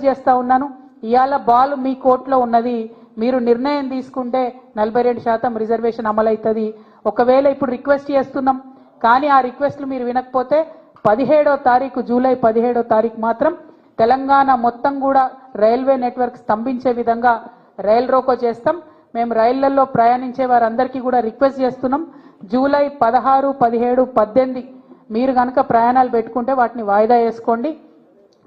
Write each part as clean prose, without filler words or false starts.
చేస్తా ఉన్నాను, ఇవాళ బాల్ మీ కోర్టులో ఉన్నది, మీరు నిర్ణయం తీసుకుంటే 42% రిజర్వేషన్ అమలవుతుంది. ఒకవేళ ఇప్పుడు రిక్వెస్ట్ చేస్తున్నాం కానీ ఆ రిక్వెస్ట్లు మీరు వినకపోతే 17వ తారీఖు జూలై 17వ తారీఖు మాత్రం తెలంగాణ మొత్తం కూడా రైల్వే నెట్వర్క్ స్తంభించే విధంగా రైల్ రోకో చేస్తాం. మేము రైళ్లలో ప్రయాణించే వారందరికీ కూడా రిక్వెస్ట్ చేస్తున్నాం, జూలై 16, 17, 18 మీరు కనుక ప్రయాణాలు పెట్టుకుంటే వాటిని వాయిదా వేసుకోండి.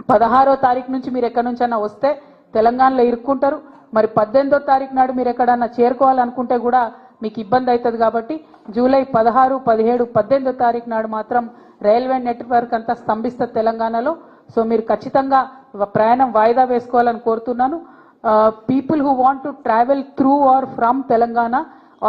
16వ తారీఖు నుంచి మీరు ఎక్కడి నుంచైనా వస్తే తెలంగాణలో ఇరుక్కుంటారు. మరి 18వ తారీఖు నాడు మీరు ఎక్కడన్నా చేరుకోవాలనుకుంటే కూడా మీకు ఇబ్బంది అవుతుంది. కాబట్టి జూలై 16, 17, 18వ తారీఖు నాడు మాత్రం రైల్వే నెట్వర్క్ అంతా స్తంభిస్తుంది తెలంగాణలో. సో మీరు ఖచ్చితంగా ప్రయాణం వాయిదా వేసుకోవాలని కోరుతున్నాను. People who want to travel through or from Telangana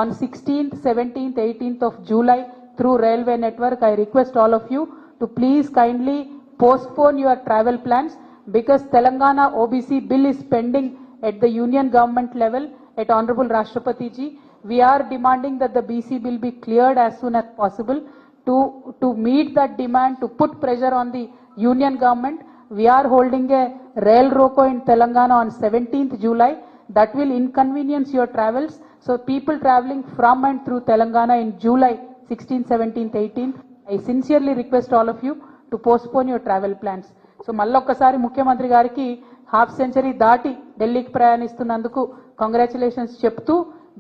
on 16th, 17th, 18th of July through railway network, I request all of you to please kindly postpone your travel plans because Telangana OBC bill is pending at the union government level at Honorable Rashtrapati ji. We are demanding that the BC bill be cleared as soon as possible. To meet that demand, to put pressure on the union government, we are holding a rail roko in Telangana on 17th July. That will inconvenience your travels. So people traveling from and through Telangana in July 16th, 17th, 18th, I sincerely request all of you to postpone your travel plans. So మళ్ళొక్కసారి ముఖ్యమంత్రి గారికి half century దాటి ఢిల్లీకి ప్రయాణిస్తున్నందుకు congratulations చెప్తూ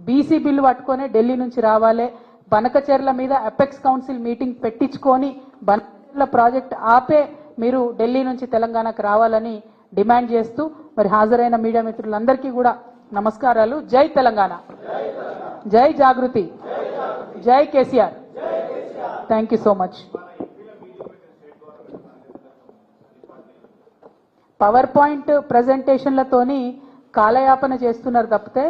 BC bill పట్టుకొని ఢిల్లీ నుంచి రావాలి, బనకచెర్ల మీద అపెక్స్ కౌన్సిల్ మీటింగ్ పెట్టించుకొని బనకచెర్ల ప్రాజెక్ట్ ఆపే మీరు ఢిల్లీ నుంచి తెలంగాణకు రావాలని డిమాండ్ చేస్తూ మరి హాజరైన మీడియా మిత్రులందరికీ కూడా నమస్కారాలు. జై తెలంగాణ, జై జాగృతి, జై KCR. Thank you so much. PowerPoint ప్రజెంటేషన్లతోని కాలయాపన చేస్తున్నారు తప్పితే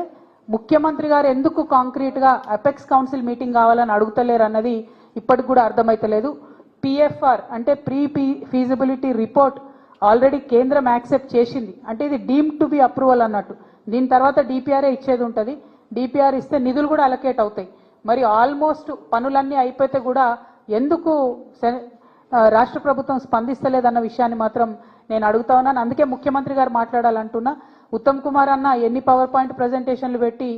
ముఖ్యమంత్రి గారు ఎందుకు కాంక్రీట్గా అపెక్స్ కౌన్సిల్ మీటింగ్ కావాలని అడుగుతలేరు అన్నది ఇప్పటికి కూడా అర్థమైతలేదు. పిఎఫ్ఆర్ అంటే ప్రీ ఫీజిబిలిటీ రిపోర్ట్ ఆల్రెడీ కేంద్రం యాక్సెప్ట్ చేసింది, అంటే ఇది డీమ్ టు బి అప్రూవల్ అన్నట్టు. దీని తర్వాత డిపిఆర్ఏ ఇచ్చేది ఉంటుంది, డిపిఆర్ ఇస్తే నిధులు కూడా అలకేట్ అవుతాయి. మరి ఆల్మోస్ట్ పనులన్నీ అయిపోతే కూడా ఎందుకు రాష్ట్ర ప్రభుత్వం స్పందిస్తలేదన్న విషయాన్ని మాత్రం నేను అడుగుతా ఉన్నాను. అందుకే ముఖ్యమంత్రి గారు మాట్లాడాలంటున్నా. ఉత్తమ్ కుమార్ అన్న ఎన్ని పవర్ పాయింట్ ప్రజెంటేషన్లు పెట్టి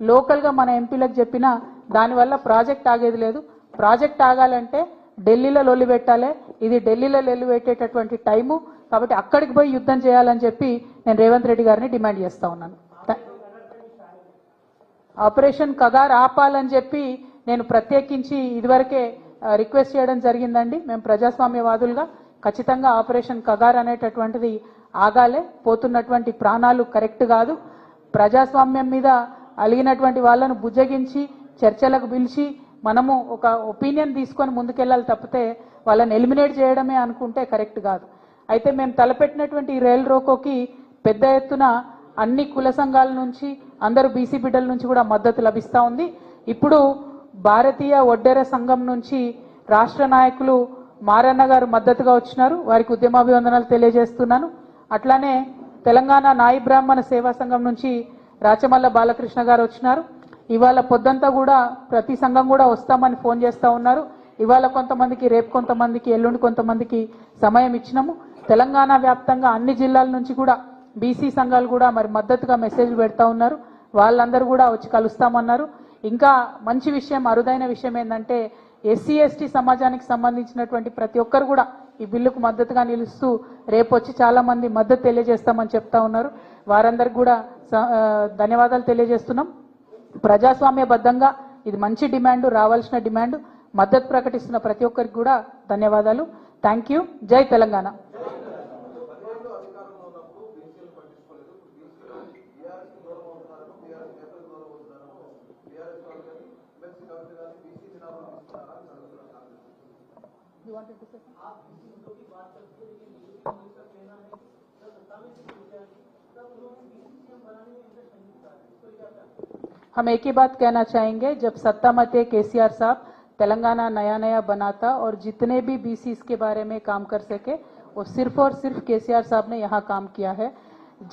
లోకల్గా మన ఎంపీలకు చెప్పినా దానివల్ల ప్రాజెక్ట్ ఆగేది లేదు. ప్రాజెక్ట్ ఆగాలంటే ఢిల్లీలో లొల్లి పెట్టాలి, ఇది ఢిల్లీలో లొల్లి పెట్టేటటువంటి టైము, కాబట్టి అక్కడికి పోయి యుద్ధం చేయాలని చెప్పి నేను రేవంత్ రెడ్డి గారిని డిమాండ్ చేస్తా ఉన్నాను. ఆపరేషన్ కగార్ ఆపాలని చెప్పి నేను ప్రత్యేకించి ఇదివరకే రిక్వెస్ట్ చేయడం జరిగిందండి. మేము ప్రజాస్వామ్యవాదులుగా ఖచ్చితంగా ఆపరేషన్ కగార్ అనేటటువంటిది ఆగాలే, పోతున్నటువంటి ప్రాణాలు కరెక్ట్ కాదు. ప్రజాస్వామ్యం మీద అలిగినటువంటి వాళ్ళను బుజ్జగించి చర్చలకు పిలిచి మనము ఒక ఒపీనియన్ తీసుకొని ముందుకెళ్ళాలి తప్పితే వాళ్ళని ఎలిమినేట్ చేయడమే అనుకుంటే కరెక్ట్ కాదు. అయితే మేము తలపెట్టినటువంటి ఈ రైల్ రోకోకి పెద్ద ఎత్తున అన్ని కుల సంఘాల నుంచి అందరూ బీసీ బిడ్డల నుంచి కూడా మద్దతు లభిస్తూ ఉంది. ఇప్పుడు భారతీయ ఒడ్డెర సంఘం నుంచి రాష్ట్ర నాయకులు మారన్న గారు మద్దతుగా వచ్చినారు, వారికి ఉద్యమాభివందనాలు తెలియజేస్తున్నాను. అట్లానే తెలంగాణ నాయి బ్రాహ్మణ సేవా సంఘం నుంచి రాచమల్ల బాలకృష్ణ గారు వచ్చినారు. ఇవాళ పొద్దంతా కూడా ప్రతి సంఘం కూడా వస్తామని ఫోన్ చేస్తూ ఉన్నారు. ఇవాళ కొంతమందికి, రేపు కొంతమందికి, ఎల్లుండి కొంతమందికి సమయం ఇచ్చినాము. తెలంగాణ వ్యాప్తంగా అన్ని జిల్లాల నుంచి కూడా బీసీ సంఘాలు కూడా మరి మద్దతుగా మెసేజ్లు పెడతా ఉన్నారు. వాళ్ళందరూ కూడా వచ్చి కలుస్తామన్నారు. ఇంకా మంచి విషయం, అరుదైన విషయం ఏంటంటే ఎస్సీ ఎస్టీ సమాజానికి సంబంధించినటువంటి ప్రతి ఒక్కరు కూడా ఈ బిల్లుకు మద్దతుగా నిలుస్తూ రేపు వచ్చి చాలా మంది మద్దతు తెలియజేస్తామని చెప్తా ఉన్నారు. వారందరికీ కూడా ధన్యవాదాలు తెలియజేస్తున్నాం. ప్రజాస్వామ్యబద్ధంగా ఇది మంచి డిమాండ్, రావాల్సిన డిమాండ్. మద్దతు ప్రకటిస్తున్న ప్రతి ఒక్కరికి కూడా ధన్యవాదాలు. Thank you. జై తెలంగాణ. हम एक ही बात कहना चाहेंगे, जब सत्ता में थे केसीआर साहब तेलंगाना नया नया बनाता और जितने भी बीसी इसके बारे में काम कर सके वो सिर्फ और सिर्फ केसीआर साहब ने यहाँ काम किया है।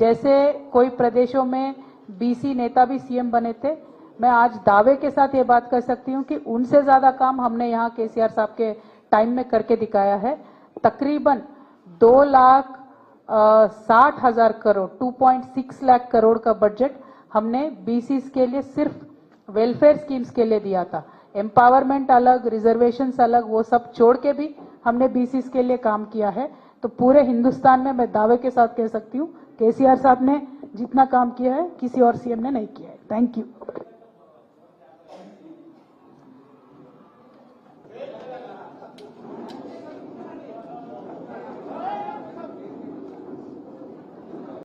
जैसे कोई प्रदेशों में बीसी नेता भी सीएम बने थे, मैं आज दावे के साथ ये बात कर सकती हूँ कि उनसे ज्यादा काम हमने यहाँ केसीआर साहब के टाइम में करके दिखाया है। तकरीबन 60,000 करोड़ 2.6 लाख करोड़ का बजट हमने बीसीस के लिए सिर्फ वेलफेयर स्कीम्स के लिए दिया था। एम्पावरमेंट अलग, रिजर्वेशंस अलग, वो सब छोड़ के भी हमने बीसीस के लिए काम किया है। तो पूरे हिंदुस्तान में मैं दावे के साथ कह सकती हूँ केसीआर साहब ने जितना काम किया है किसी और सीएम ने नहीं किया है। Thank you.